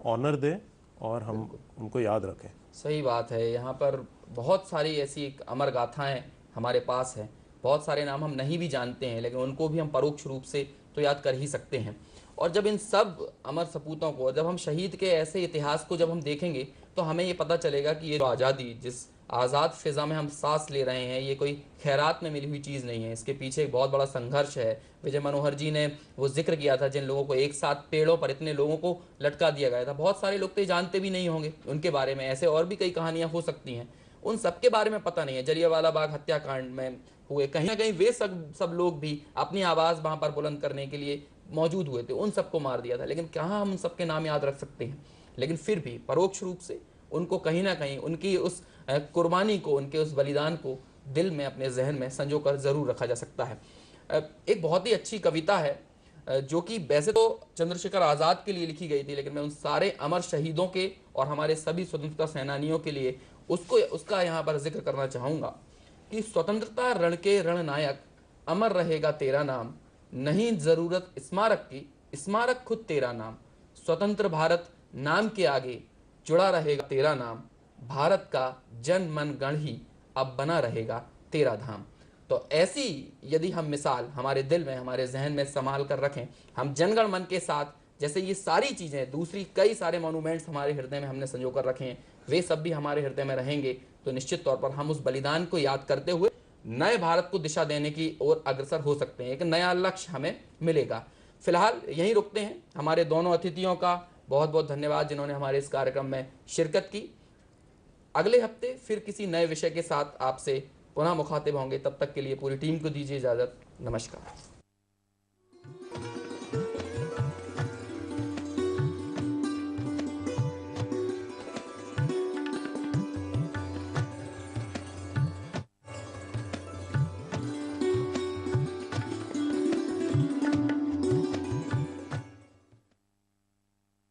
ऑनर दे और हम उनको याद रखें। सही बात है। यहाँ पर बहुत सारी ऐसी अमर गाथाएं हमारे पास हैं, बहुत सारे नाम हम नहीं भी जानते हैं लेकिन उनको भी हम परोक्ष रूप से तो याद कर ही सकते हैं। और जब इन सब अमर सपूतों को, जब हम शहीद के ऐसे इतिहास को जब हम देखेंगे तो हमें ये पता चलेगा कि ये आज़ादी, जिस आज़ाद फिज़ा में हम सांस ले रहे हैं, ये कोई खैरात में मिली हुई चीज़ नहीं है। इसके पीछे एक बहुत बड़ा संघर्ष है। विजय मनोहर जी ने वो जिक्र किया था, जिन लोगों को एक साथ पेड़ों पर इतने लोगों को लटका दिया गया था। बहुत सारे लोग तो जानते भी नहीं होंगे उनके बारे में, ऐसे और भी कई कहानियाँ हो सकती हैं, उन सबके बारे में पता नहीं है। जलियांवाला बाग हत्याकांड में हुए, कहीं ना कहीं वे सब लोग भी अपनी आवाज़ वहाँ पर बुलंद करने के लिए मौजूद हुए थे, उन सबको मार दिया था। लेकिन कहाँ हम उन सबके नाम याद रख सकते हैं? लेकिन फिर भी परोक्ष रूप से उनको कहीं ना कहीं, उनकी उस कुर्बानी को, उनके उस बलिदान को दिल में, अपने जहन में संजो कर ज़रूर रखा जा सकता है। एक बहुत ही अच्छी कविता है जो कि वैसे तो चंद्रशेखर आज़ाद के लिए लिखी गई थी, लेकिन मैं उन सारे अमर शहीदों के और हमारे सभी स्वतंत्रता सेनानियों के लिए उसका यहाँ पर जिक्र करना चाहूँगा कि स्वतंत्रता रण के रणनायक, अमर रहेगा तेरा नाम, नहीं ज़रूरत स्मारक की, स्मारक खुद तेरा नाम, स्वतंत्र भारत नाम के आगे जुड़ा रहेगा तेरा नाम, भारत का जन मन गण ही अब बना रहेगा तेरा धाम। तो ऐसी यदि हम मिसाल हमारे दिल में, हमारे जहन में संभाल कर रखें, हम जनगण मन के साथ, जैसे ये सारी चीज़ें, दूसरी कई सारे मॉन्यूमेंट्स हमारे हृदय में हमने संजो कर रखे हैं, वे सब भी हमारे हृदय में रहेंगे, तो निश्चित तौर पर हम उस बलिदान को याद करते हुए नए भारत को दिशा देने की ओर अग्रसर हो सकते हैं। एक नया लक्ष्य हमें मिलेगा। फिलहाल यहीं रुकते हैं। हमारे दोनों अतिथियों का बहुत बहुत धन्यवाद जिन्होंने हमारे इस कार्यक्रम में शिरकत की। अगले हफ्ते फिर किसी नए विषय के साथ आपसे पुनः मुखातिब होंगे, तब तक के लिए पूरी टीम को दीजिए इजाज़त। नमस्कार।